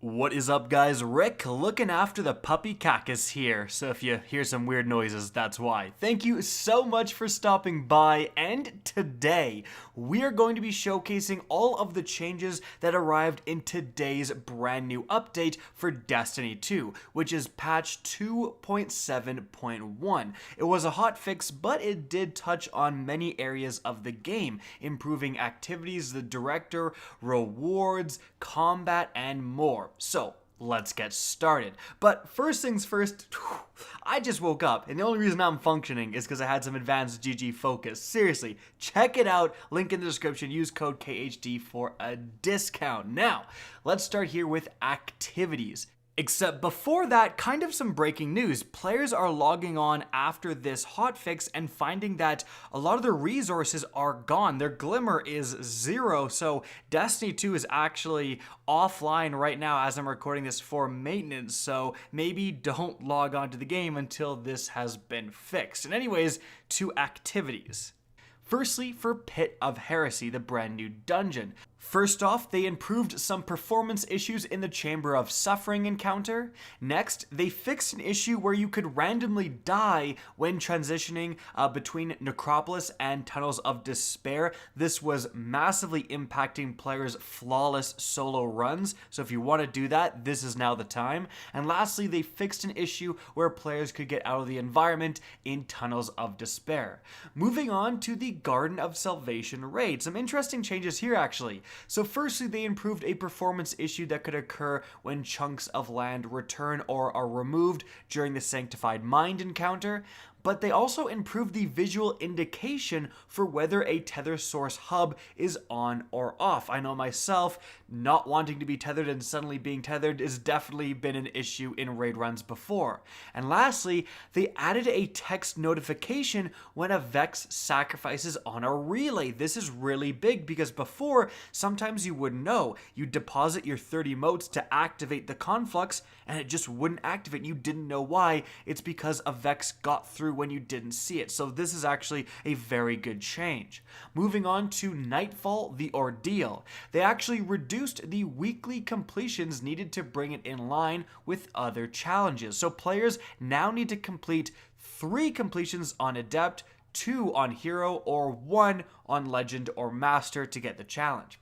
What is up, guys? Rick looking after the puppy Kackis here. So if you hear some weird noises, that's why. Thank you so much for stopping by, and today we are going to be showcasing all of the changes that arrived in today's brand new update for Destiny 2, which is patch 2.7.1. It was a hot fix, but it did touch on many areas of the game, improving activities, the director, rewards, combat, and more. So, let's get started. But first things first, I just woke up, and the only reason I'm functioning is because I had some advanced GG focus. Seriously, check it out. Link in the description. Use code KHD for a discount. Now, let's start here with activities. Except before that, kind of some breaking news. Players are logging on after this hotfix and finding that a lot of their resources are gone. Their Glimmer is 0, so Destiny 2 is actually offline right now as I'm recording this for maintenance, so maybe don't log on to the game until this has been fixed. And anyways, to activities. Firstly, for Pit of Heresy, the brand new dungeon. First off, they improved some performance issues in the Chamber of Suffering encounter. Next, they fixed an issue where you could randomly die when transitioning between Necropolis and Tunnels of Despair. This was massively impacting players' flawless solo runs, so if you want to do that, this is now the time. And lastly, they fixed an issue where players could get out of the environment in Tunnels of Despair. Moving on to the Garden of Salvation raid. Some interesting changes here, actually. So firstly, they improved a performance issue that could occur when chunks of land return or are removed during the Sanctified Mind encounter, but they also improved the visual indication for whether a tether source hub is on or off. I know myself, not wanting to be tethered and suddenly being tethered has definitely been an issue in raid runs before. And lastly, they added a text notification when a Vex sacrifices on a relay. This is really big because before, sometimes you wouldn't know. You'd deposit your 30 motes to activate the conflux and it just wouldn't activate. You didn't know why. It's because a Vex got through when you didn't see it. So this is actually a very good change. Moving on to Nightfall the Ordeal. They actually reduced the weekly completions needed to bring it in line with other challenges. So players now need to complete 3 completions on Adept, 2 on Hero, or 1 on Legend or Master to get the challenge.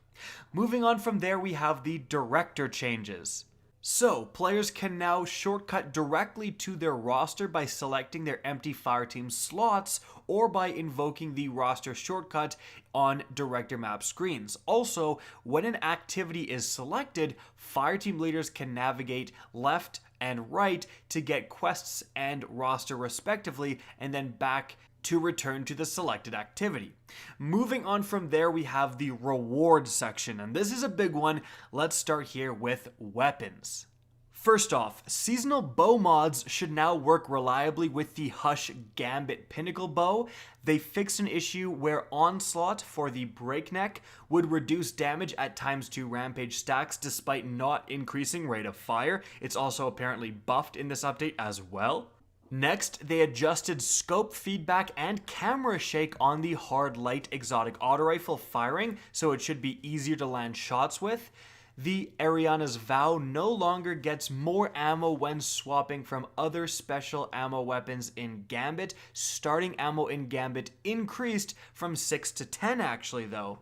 Moving on from there, we have the director changes. So, players can now shortcut directly to their roster by selecting their empty fireteam slots or by invoking the roster shortcut on director map screens. Also, when an activity is selected, fireteam leaders can navigate left and right to get quests and roster respectively, and then back to return to the selected activity. Moving on from there, we have the reward section, and this is a big one. Let's start here with weapons. First off, seasonal bow mods should now work reliably with the Hush Gambit Pinnacle Bow. They fixed an issue where Onslaught for the Breakneck would reduce damage at ×2 Rampage stacks despite not increasing rate of fire. It's also apparently buffed in this update as well. Next, they adjusted scope feedback and camera shake on the hard light exotic auto rifle firing, so it should be easier to land shots with. The Ariana's Vow no longer gets more ammo when swapping from other special ammo weapons in Gambit. Starting ammo in Gambit increased from 6 to 10 actually though.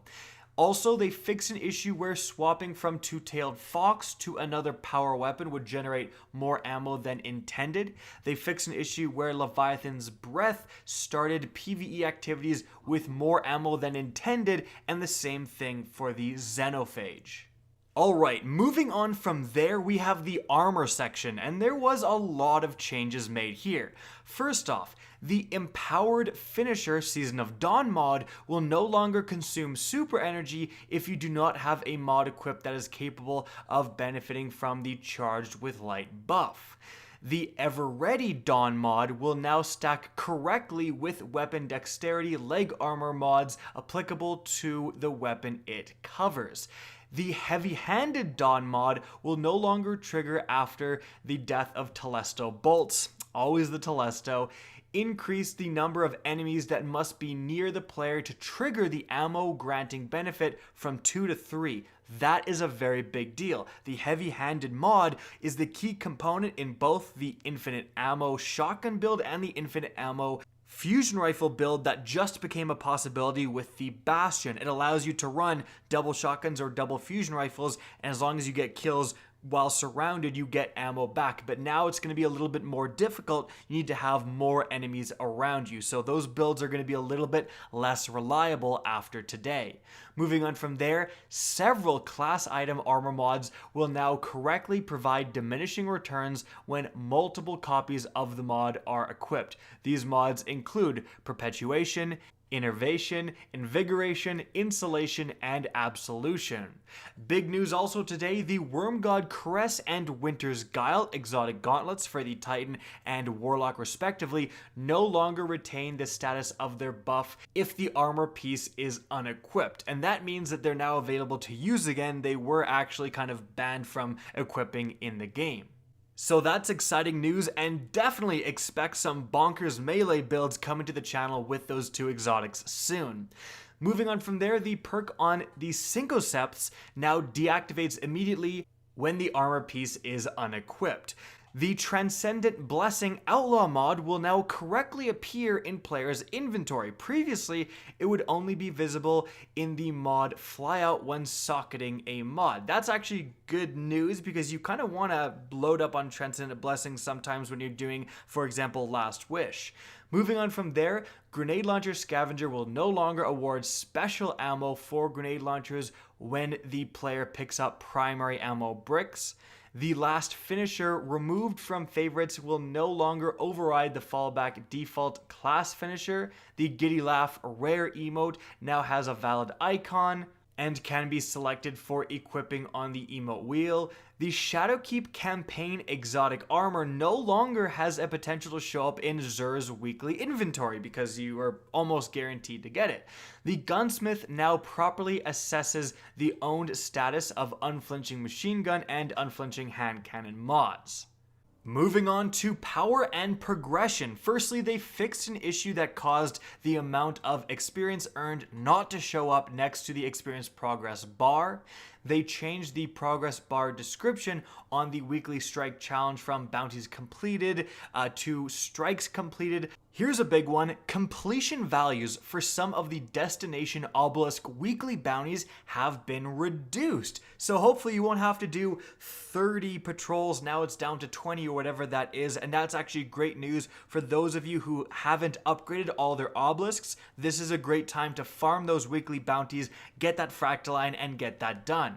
Also, they fixed an issue where swapping from Two-Tailed Fox to another power weapon would generate more ammo than intended. They fixed an issue where Leviathan's Breath started PvE activities with more ammo than intended, and the same thing for the Xenophage. Alright, moving on from there, we have the armor section, and there was a lot of changes made here. First off, the Empowered Finisher Season of Dawn mod will no longer consume super energy if you do not have a mod equipped that is capable of benefiting from the Charged with Light buff. The Ever Ready Dawn mod will now stack correctly with weapon dexterity leg armor mods applicable to the weapon it covers. The Heavy-Handed Dawn mod will no longer trigger after the death of Telesto bolts, always the Telesto, increased the number of enemies that must be near the player to trigger the ammo granting benefit from 2 to 3. That is a very big deal. The heavy-handed mod is the key component in both the infinite ammo shotgun build and the infinite ammo fusion rifle build that just became a possibility with the Bastion. It allows you to run double shotguns or double fusion rifles, and as long as you get kills while surrounded, you get ammo back. But now it's going to be a little bit more difficult. You need to have more enemies around you. So those builds are going to be a little bit less reliable after today. Moving on from there, several class item armor mods will now correctly provide diminishing returns when multiple copies of the mod are equipped. These mods include Perpetuation, Innervation, Invigoration, Insulation, and Absolution. Big news also today, the Worm God Caress and Winter's Guile exotic gauntlets for the Titan and Warlock respectively no longer retain the status of their buff if the armor piece is unequipped, and that means that they're now available to use again. They were actually kind of banned from equipping in the game. So that's exciting news, and definitely expect some bonkers melee builds coming to the channel with those two exotics soon. Moving on from there, the perk on the Syncoseps now deactivates immediately when the armor piece is unequipped. The Transcendent Blessing Outlaw mod will now correctly appear in players' inventory. Previously, it would only be visible in the mod Flyout when socketing a mod. That's actually good news because you kind of want to load up on Transcendent Blessing sometimes when you're doing, for example, Last Wish. Moving on from there, Grenade Launcher Scavenger will no longer award special ammo for grenade launchers when the player picks up primary ammo bricks. The Last Finisher removed from favorites will no longer override the fallback default class finisher. The Giddy Laugh rare emote now has a valid icon and can be selected for equipping on the emote wheel. The Shadowkeep campaign exotic armor no longer has a potential to show up in Xur's weekly inventory because you are almost guaranteed to get it. The Gunsmith now properly assesses the owned status of Unflinching Machine Gun and Unflinching Hand Cannon mods. Moving on to power and progression. Firstly, they fixed an issue that caused the amount of experience earned not to show up next to the experience progress bar. They changed the progress bar description on the weekly strike challenge from bounties completed to strikes completed. Here's a big one. Completion values for some of the Destination Obelisk weekly bounties have been reduced. So hopefully you won't have to do 30 patrols. Now it's down to 20 or whatever that is. And that's actually great news for those of you who haven't upgraded all their obelisks. This is a great time to farm those weekly bounties, get that fractaline, and get that done.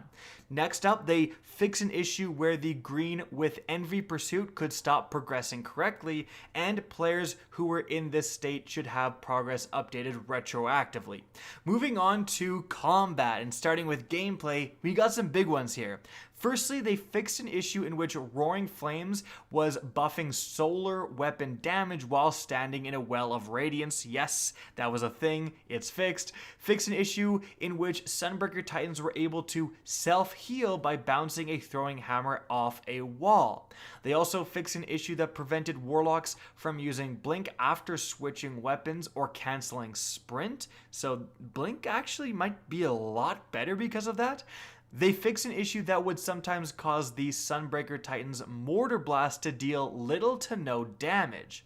Next up, they fix an issue where the green with Envy Pursuit could stop progressing correctly, and players who were in this state should have progress updated retroactively. Moving on to combat, and starting with gameplay, we got some big ones here. Firstly, they fixed an issue in which Roaring Flames was buffing solar weapon damage while standing in a well of radiance. Yes, that was a thing. It's fixed. Fixed an issue in which Sunbreaker Titans were able to self-heal by bouncing a throwing hammer off a wall. They also fixed an issue that prevented Warlocks from using Blink after switching weapons or canceling Sprint. So Blink actually might be a lot better because of that. They fix an issue that would sometimes cause the Sunbreaker Titan's Mortar Blast to deal little to no damage.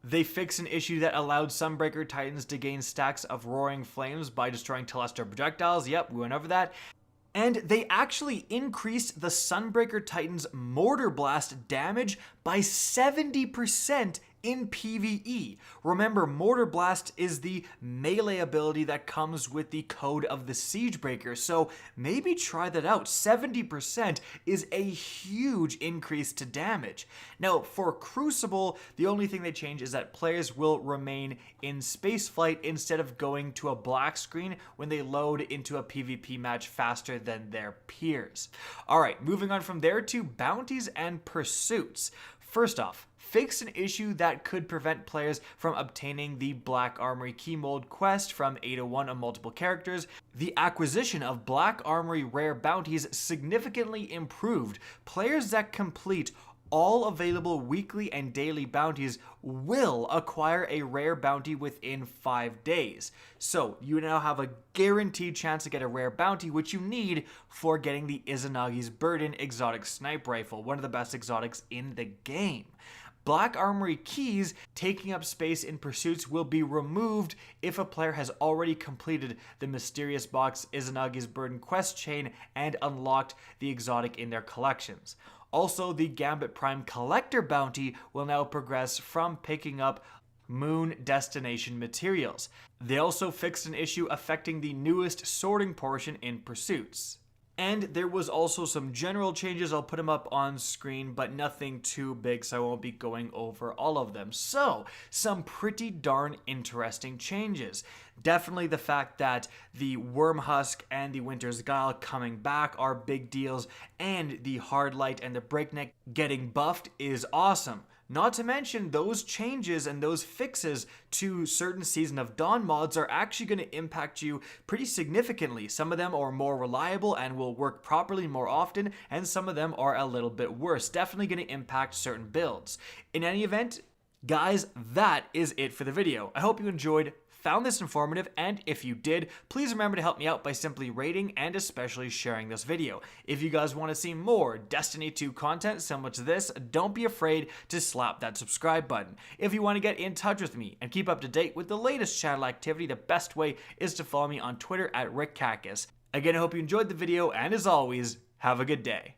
They fix an issue that allowed Sunbreaker Titans to gain stacks of Roaring Flames by destroying telestial projectiles. Yep, we went over that. And they actually increased the Sunbreaker Titan's Mortar Blast damage by 70% in PvE. Remember, Mortar Blast is the melee ability that comes with the code of the Siegebreaker, so maybe try that out. 70% is a huge increase to damage. Now, for Crucible, the only thing they change is that players will remain in spaceflight instead of going to a black screen when they load into a PvP match faster than their peers. Alright, moving on from there to Bounties and Pursuits. First off, fix an issue that could prevent players from obtaining the Black Armory Key Mold quest from 801 on multiple characters. The acquisition of Black Armory rare bounties significantly improved. Players that complete all available weekly and daily bounties will acquire a rare bounty within 5 days. So you now have a guaranteed chance to get a rare bounty, which you need for getting the Izanagi's Burden exotic sniper rifle, one of the best exotics in the game. Black Armory keys taking up space in pursuits will be removed if a player has already completed the Mysterious Box Izanagi's Burden quest chain and unlocked the exotic in their collections. Also, the Gambit Prime Collector bounty will now progress from picking up Moon destination materials. They also fixed an issue affecting the newest sorting portion in pursuits. And there was also some general changes. I'll put them up on screen, but nothing too big, so I won't be going over all of them. So, some pretty darn interesting changes. Definitely the fact that the Wormhusk and the Winter's Guile coming back are big deals, and the Hardlight and the Breakneck getting buffed is awesome. Not to mention, those changes and those fixes to certain Season of Dawn mods are actually going to impact you pretty significantly. Some of them are more reliable and will work properly more often, and some of them are a little bit worse. Definitely going to impact certain builds. In any event, guys, that is it for the video. I hope you enjoyed, found this informative, and if you did, please remember to help me out by simply rating and especially sharing this video. If you guys want to see more Destiny 2 content similar to this, don't be afraid to slap that subscribe button. If you want to get in touch with me and keep up to date with the latest channel activity, the best way is to follow me on Twitter at RickKackis. Again, I hope you enjoyed the video, and as always, have a good day.